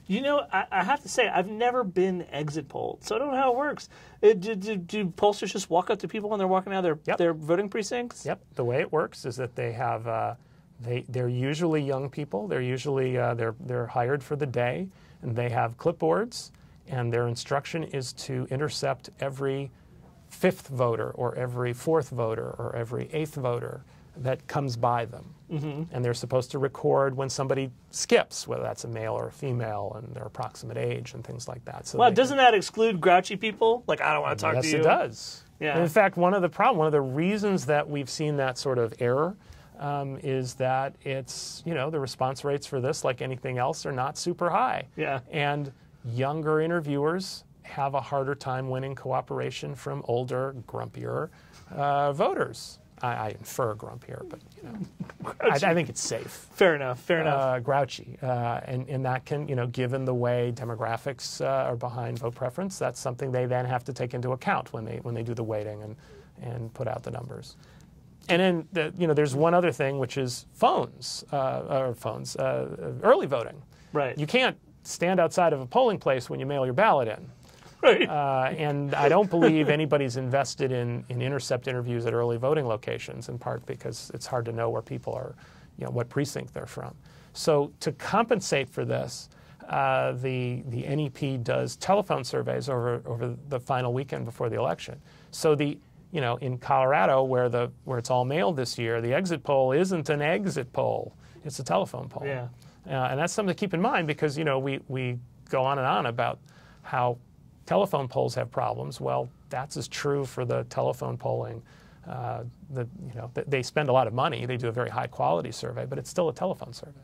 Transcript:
You know, I have to say, I've never been exit polled, so I don't know how it works. Do pollsters just walk up to people when they're walking out of their voting precincts? Yep. The way it works is that they have, they're usually young people. They're usually, they're hired for the day, and they have clipboards, and their instruction is to intercept every 5th voter or every 4th voter or every 8th voter that comes by them. And they're supposed to record when somebody skips, whether that's a male or a female, and their approximate age and things like that. So well, doesn't that exclude grouchy people? Like, I don't want to talk to you. Yes, it does. Yeah. And in fact, one of the reasons that we've seen that sort of error is that it's, you know, the response rates for this, like anything else, are not super high. Yeah. And younger interviewers have a harder time winning cooperation from older, grumpier voters. I infer grumpier, but you know, I think it's safe. Fair enough. Fair enough. Grouchy, and that can, you know, given the way demographics are behind vote preference, that's something they then have to take into account when they do the weighting and put out the numbers. And then you know, there's one other thing, which is phones, early voting. Right. You can't stand outside of a polling place when you mail your ballot in. Right. And I don't believe anybody's invested in intercept interviews at early voting locations, in part because it's hard to know where people are, you know, what precinct they're from. So to compensate for this, the NEP does telephone surveys over the final weekend before the election. So you know, in Colorado, where it's all mailed this year, the exit poll isn't an exit poll; it's a telephone poll. Yeah. And that's something to keep in mind, because, you know, we go on and on about how telephone polls have problems. Well, that's as true for the telephone polling. You know, they spend a lot of money. They do a very high quality survey, but it's still a telephone survey.